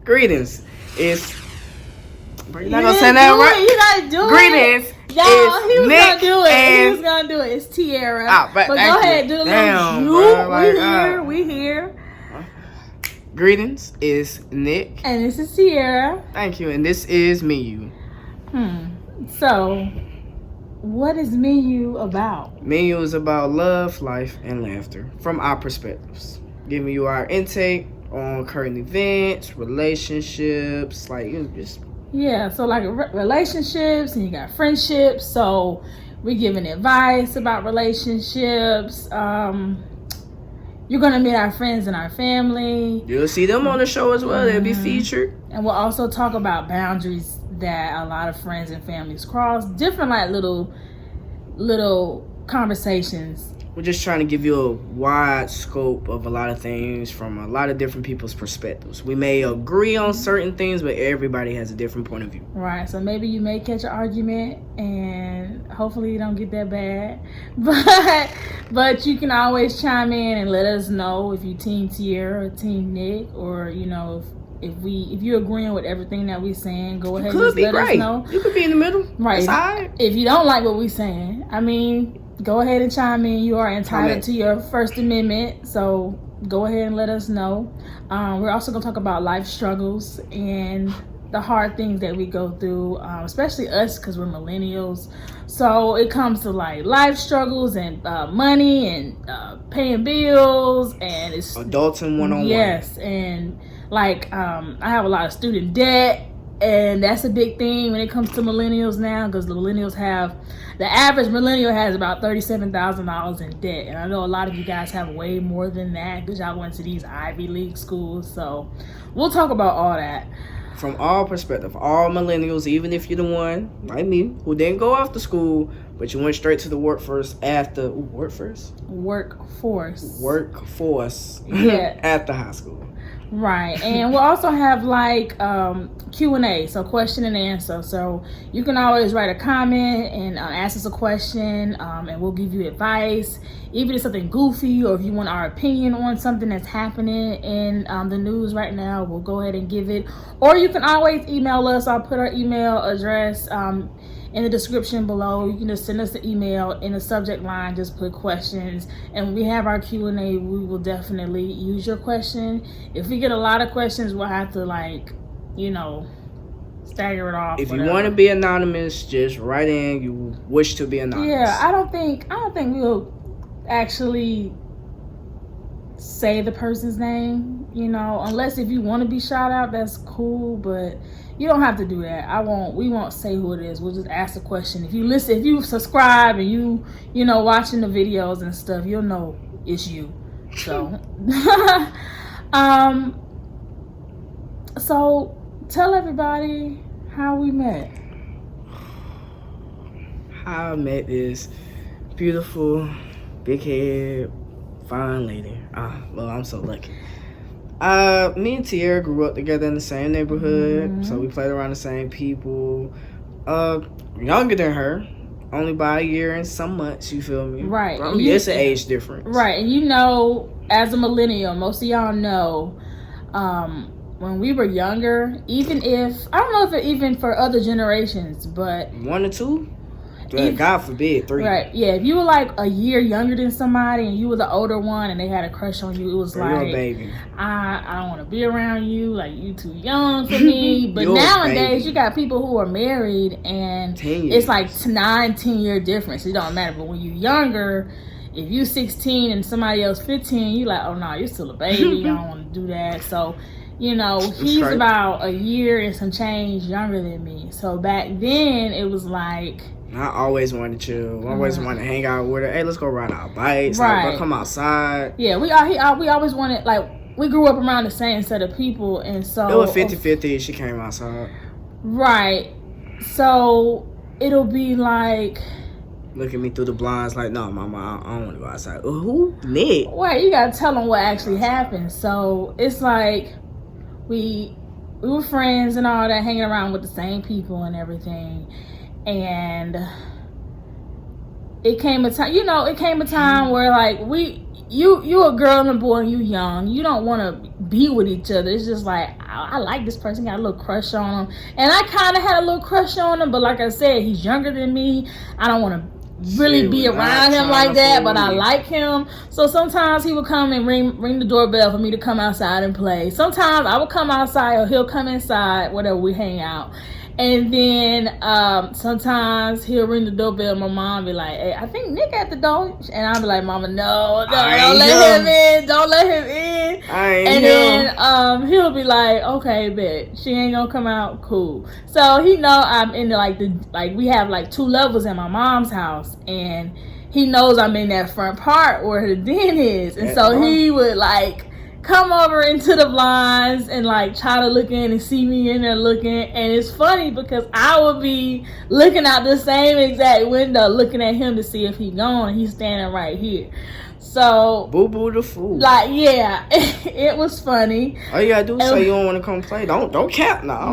Greetings. It's. You're not gonna say that right? You gotta do Greetings. it. Y'all, he was Nick gonna do it. and... He was gonna do it. It's Tiara. But go ahead, do the Damn, little bro, we here. Greetings. It's Nick. And this is Tiara. Thank you. And this is MEnU. So, what is MEnU about? MEnU is about love, life, and laughter from our perspectives. Giving you our intake on current events, relationships, like you just... Yeah, so like relationships, and you got friendships. So we're giving advice about relationships. You're gonna meet our friends and our family. You'll see them on the show as well. They'll be featured. And we'll also talk about boundaries that a lot of friends and families cross. Different like little conversations. We're just trying to give you a wide scope of a lot of things from a lot of different people's perspectives. We may agree on certain things, but everybody has a different point of view. Right. So maybe you may catch an argument, and hopefully you don't get that bad. But you can always chime in and let us know if you team Tiara or team Nick, or you know if you're agreeing with everything that we're saying. Go ahead and just let us know. You could be in the middle. Right. If you don't like what we're saying, I mean, go ahead and chime in. You are entitled to your First Amendment, so go ahead and let us know. We're also going to talk about life struggles and the hard things that we go through, especially us because we're millennials. So it comes to like life struggles and money and paying bills, and it's adulting one-on-one. Yes, and like I have a lot of student debt. And that's a big thing when it comes to millennials now, because the average millennial has about $37,000 in debt. And I know a lot of you guys have way more than that because y'all went to these Ivy League schools. So we'll talk about all that. From all perspectives, all millennials, even if you're the one, like me, who didn't go off to school, but you went straight to the workforce. Yeah. After high school. Right. And we'll also have like Q&A, so question and answer. So you can always write a comment and ask us a question, and we'll give you advice. Even if it's something goofy, or if you want our opinion on something that's happening in the news right now, we'll go ahead and give it. Or you can always email us. I'll put our email address in the description below. You can just send us an email. In the subject line, just put questions. And when we have our Q&A, we will definitely use your question. If we get a lot of questions, we'll have to stagger it off. If you want to be anonymous, just write in. You wish to be anonymous. Yeah, I don't think we'll actually say the person's name, unless if you want to be shout out, that's cool, but you don't have to do that. We won't say who it is. We'll just ask the question. If you subscribe and you watching the videos and stuff, you'll know it's you. So so tell everybody how we met. How I met this beautiful, big head, fine lady. Well, I'm so lucky. Me and Tiara grew up together in the same neighborhood, so we played around the same people. Younger than her, only by a year and some months, you feel me? Right. It's an age difference. Right, and as a millennial, most of y'all know, when we were younger, even if, I don't know if it even for other generations, but 1 or 2? God forbid, 3. Right, yeah. If you were like a year younger than somebody and you were the older one and they had a crush on you, it was like, baby. I don't want to be around you. Like, you too young for me. But nowadays, you got people who are married and it's like 9-10 year difference. It don't matter. But when you're younger, if you 16 and somebody else 15, you like, oh no, you're still a baby. I don't want to do that. So, he's about a year and some change younger than me. So back then, it was like, I always wanted to chill. I always wanted to hang out with her. Hey, let's go ride our bikes. Right. Like, come outside. Yeah, we always wanted, like, we grew up around the same set of people, and so it was 50-50. She came outside. Right. So it'll be like, look at me through the blinds like, no, mama, I don't want to go outside. Who? Nick? Wait, you gotta tell them what actually happened. So it's like we were friends and all that, hanging around with the same people and everything. And it came a time, where like you a girl and a boy and you young. You don't want to be with each other. It's just like, I like this person, got a little crush on him. And I kind of had a little crush on him, but like I said, he's younger than me. I don't want to really be around him like that, but I like him. So sometimes he would come and ring the doorbell for me to come outside and play. Sometimes I would come outside or he'll come inside, whatever, we hang out. And then sometimes he'll ring the doorbell. My mom be like, "Hey, I think Nick at the door." And I'll be like, "Mama, no, don't let him in. Don't let him in." And then he'll be like, "Okay, bet she ain't gonna come out. Cool." So he know I'm in we have like 2 levels in my mom's house, and he knows I'm in that front part where the den is, and so he would like come over into the blinds and like try to look in and see me in there looking. And it's funny because I would be looking out the same exact window looking at him to see if he gone, and he's standing right here. So boo boo the fool. Like, yeah, it was funny. All you gotta do is say you don't want to come play. Don't cap now.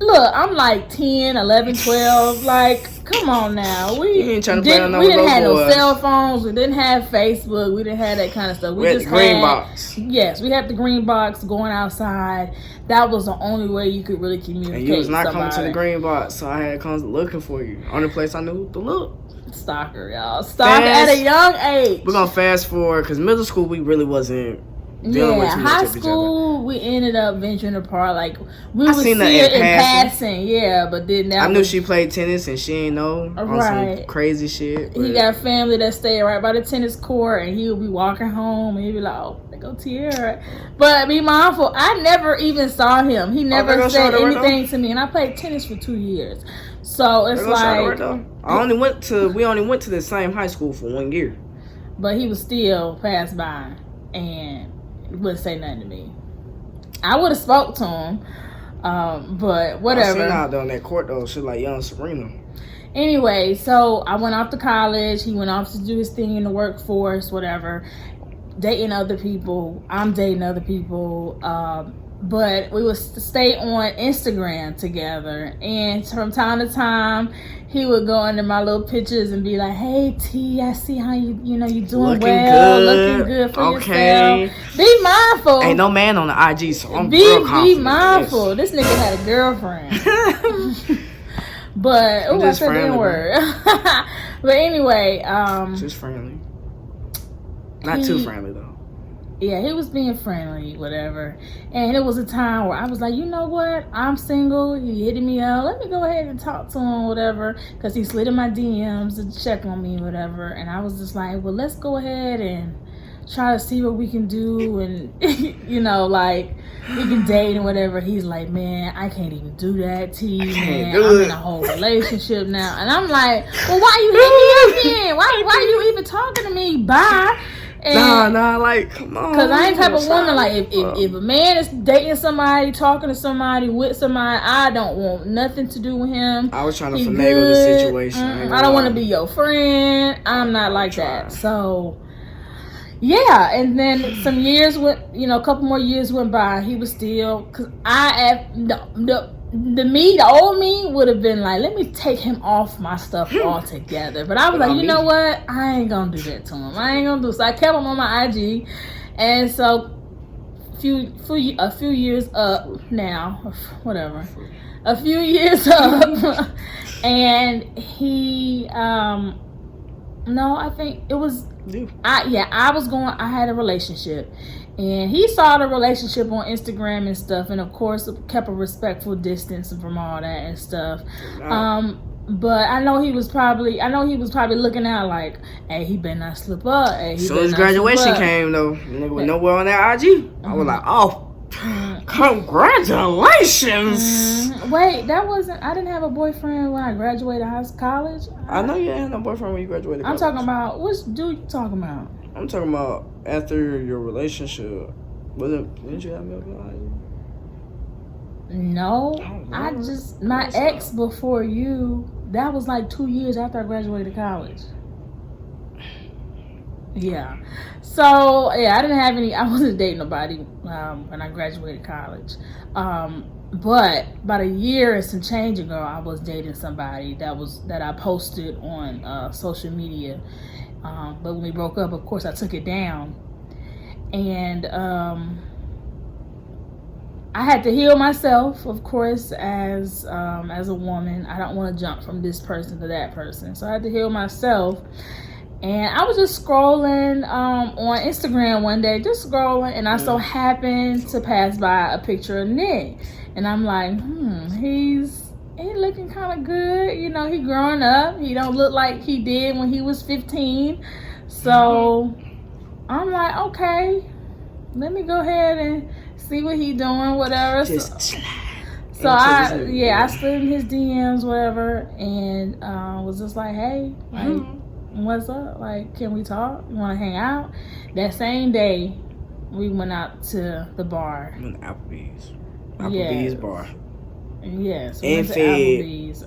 I'm like 10, 11, 12. Like, come on now. We didn't have no cell phones. We didn't have Facebook. We didn't have that kind of stuff. We just had the green box. Yes, we had the green box, going outside. That was the only way you could really communicate. And you was not coming to the green box, so I had to come looking for you. Only place I knew to look. Stalker, y'all. Stalker at a young age. We're gonna fast forward because middle school we really wasn't dealing with too much high of each school we ended up venturing apart. Like we would see seen it in passing. Yeah, but then I knew she played tennis and she ain't know on some crazy shit. He got family that stayed right by the tennis court, and he would be walking home and he'd be like, "Oh, there go Tiara." But be mindful, I never even saw him. He never said anything to me, and I played tennis for 2 years. So it's like we only went to the same high school for 1 year. But he would still pass by and wouldn't say nothing to me. I would have spoke to him, but whatever. I seen out there on that court though, shit like young Serena. Anyway, so I went off to college. He went off to do his thing in the workforce, whatever. Dating other people. I'm dating other people. But we would stay on Instagram together, and from time to time he would go into my little pictures and be like, "Hey T, I see how you doing looking good for yourself. Be mindful. Ain't no man on the IG, so I'm real confident. Be mindful. This nigga had a girlfriend." But I said the N-word. But anyway, just friendly. Not too friendly though. Yeah, he was being friendly, whatever. And it was a time where I was like, you know what? I'm single. He hitting me up. Let me go ahead and talk to him, whatever. Because he slid in my DMs to check on me, whatever. And I was just like, well, let's go ahead and try to see what we can do. And, like, we can date and whatever. He's like, man, I can't even do that, T. Man, I'm in a whole relationship now. And I'm like, well, why you hit me up then? Why you even talking to me? Bye. Nah, like, come on. Because I ain't type of woman, like, if a man is dating somebody, talking to somebody, with somebody, I don't want nothing to do with him. I was trying to finagle the situation. I don't want to be your friend. I'm not like that. So, yeah. And then some years went, a couple more years went by. He was still, because the old me would have been like, let me take him off my stuff altogether. But I was like, you know what? I ain't gonna do that to him. I ain't gonna do. So I kept him on my IG, and so a few years up now, whatever. A few years up, and he, no, I think it was. I had a relationship. And he saw the relationship on Instagram and stuff, and of course kept a respectful distance from all that and stuff. But I know he was probably looking out like, hey, he better not slip up. Hey, so his graduation came though, nigga was nowhere on that IG. I was like, oh, congratulations. Wait, I didn't have a boyfriend when I graduated college. I know you didn't have no boyfriend when you graduated college. I'm talking about, which dude you talking about? I'm talking about after your relationship. Didn't you have milk in No, my ex before you, that was like 2 years after I graduated college. Yeah. So, yeah, I wasn't dating nobody when I graduated college. But about a year and some change ago, I was dating somebody that I posted on social media. But when we broke up, of course, I took it down. And I had to heal myself, of course, as a woman. I don't want to jump from this person to that person, so I had to heal myself. And I was just scrolling on Instagram one day, just scrolling, and I so happened to pass by a picture of Nick, and I'm like, he's looking kind of good. You know, he growing up. He don't look like he did when he was 15. So I'm like, okay, let me go ahead and see what he doing, whatever. So I slid in his DMs, whatever, and was just like, hey, like, what's up? Like, can we talk? You want to hang out? That same day, we went out to the bar. We went to Applebee's bar. Yes, we went to Applebee's.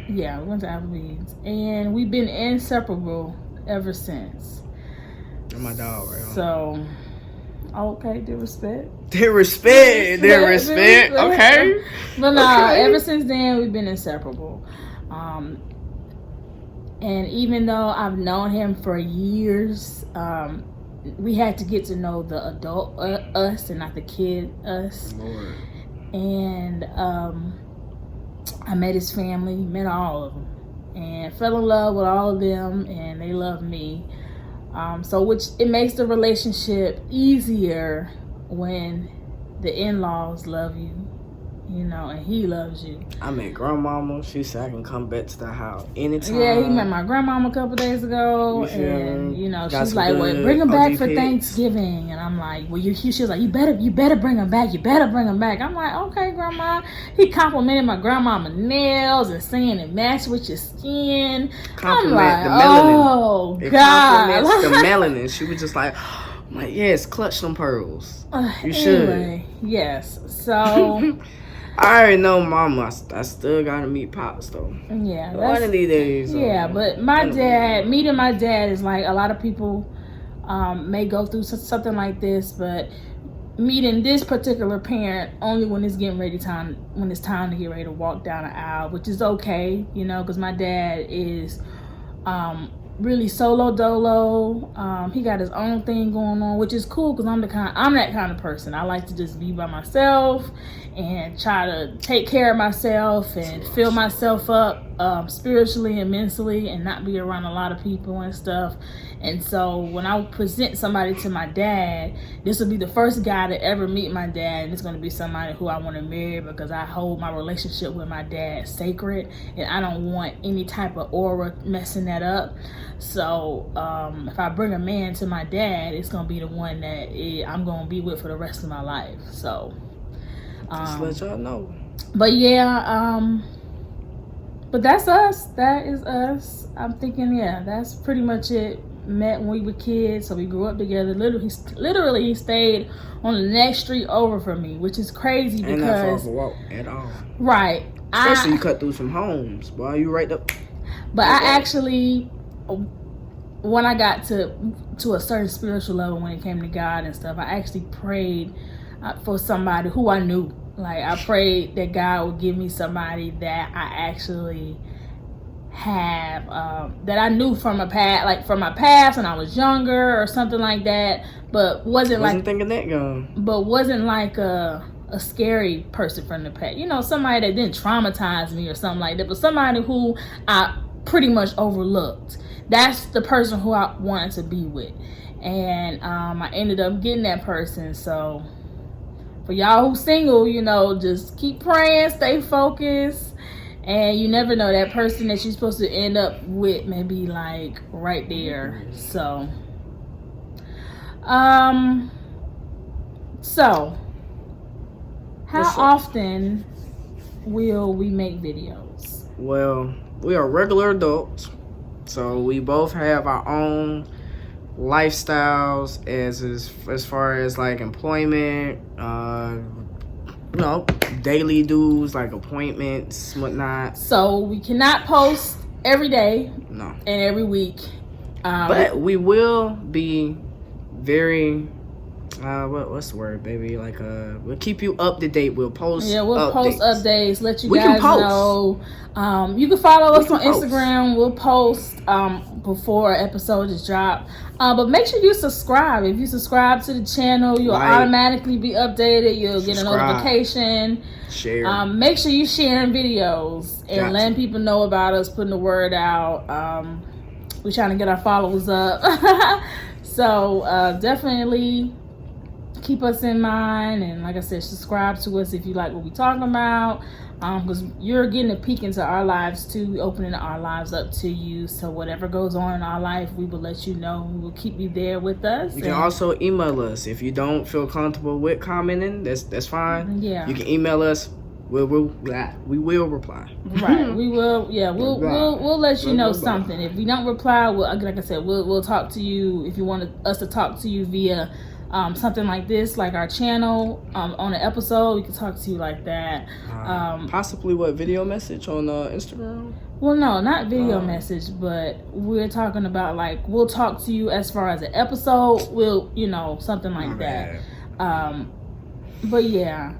Yeah, we went to Applebee's, and we've been inseparable ever since. You're my dog, right? So, okay, due respect. Due respect. Okay. But no, ever since then we've been inseparable. And even though I've known him for years, we had to get to know the adult us and not the kid us. Lord. And I met his family, met all of them, and fell in love with all of them, and they love me. So which it makes the relationship easier when the in-laws love you, you know, and he loves you. I met grandmama. She said I can come back to the house anytime. Yeah, he met my grandmama a couple days ago, and you know, she's like, "Well, bring him back for Thanksgiving." And I'm like, "Well, she was like, you better bring him back. You better bring him back." I'm like, "Okay, grandma." He complimented my grandmama nails and saying it matched with your skin. Compliment I'm like, the melanin. Oh it God, compliments the melanin. She was just like, I'm like, yes, clutch them pearls. You should. Yes. So. I already know mama. I still gotta meet pops though. Yeah, one of these days. Yeah, but my dad, meeting my dad is like a lot of people may go through something like this, but meeting this particular parent only when it's when it's time to get ready to walk down the aisle, which is okay, you know, because my dad is really solo dolo. He got his own thing going on, which is cool because I'm that kind of person. I like to just be by myself and try to take care of myself and fill myself up spiritually and mentally, and not be around a lot of people and stuff. And so when I present somebody to my dad, this will be the first guy to ever meet my dad, and it's going to be somebody who I want to marry because I hold my relationship with my dad sacred, and I don't want any type of aura messing that up. So if I bring a man to my dad, it's going to be the one that I'm going to be with for the rest of my life. So just let y'all know. But yeah, but that's us. That is us. I'm thinking, yeah, that's pretty much it. Met when we were kids, so we grew up together. Literally, he stayed on the next street over from me, which is crazy because ain't that far of a walk at all. Right. Especially you cut through some homes, boy. You right up. But I actually, when I got to a certain spiritual level, when it came to God and stuff, I actually prayed for somebody who I knew. Like, I prayed that God would give me somebody that I actually have, that I knew from my past when I was younger or something like that, but wasn't thinking that young. But wasn't like a scary person from the past. You know, somebody that didn't traumatize me or something like that, but somebody who I pretty much overlooked. That's the person who I wanted to be with. And I ended up getting that person. So for y'all who's single, you know, just keep praying, stay focused, and you never know, that person that you're supposed to end up with may be like right there. So how often will we make videos? Well, we are regular adults, so we both have our own lifestyles as far as like employment, you know, daily dues like appointments, whatnot. So we cannot post every day, no, and every week. But we will be very what's the word, baby? Like, we'll keep you up to date. We'll post. Yeah, we'll post updates. Let you We can guys post. know. You can follow us on post. Instagram. We'll post before an episode is dropped. But make sure you subscribe. If you subscribe to the channel, you'll automatically be updated. You'll get a notification. Share. Make sure you sharing videos and letting people know about us, putting the word out. We're trying to get our followers up. So definitely keep us in mind, and like I said, subscribe to us if you like what we're talking about, because you're getting a peek into our lives too. We're opening our lives up to you, so whatever goes on in our life, we will let you know. We will keep you there with us. You can also email us if you don't feel comfortable with commenting. That's fine. Yeah, you can email us. We will reply. Right, we will. Yeah, we'll let you know something. If we don't reply, like I said, we'll talk to you. If you want us to talk to you via something like this, like our channel, on an episode, we can talk to you like that. Possibly video message on Instagram? Well, no, not video message, but we're talking about like, we'll talk to you as far as an episode. We'll, something like that. But yeah.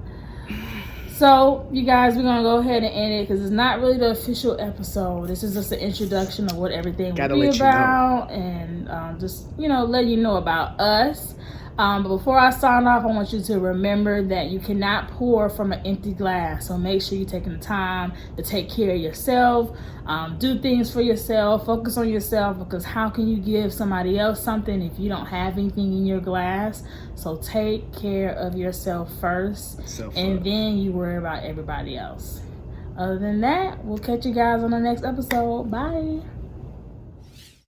So, you guys, we're going to go ahead and end it because it's not really the official episode. This is just an introduction of what everything will be about, and just, let you know about us. But before I sign off, I want you to remember that you cannot pour from an empty glass. So make sure you're taking the time to take care of yourself. Do things for yourself. Focus on yourself, because how can you give somebody else something if you don't have anything in your glass? So take care of yourself first, and then you worry about everybody else. Other than that, we'll catch you guys on the next episode. Bye.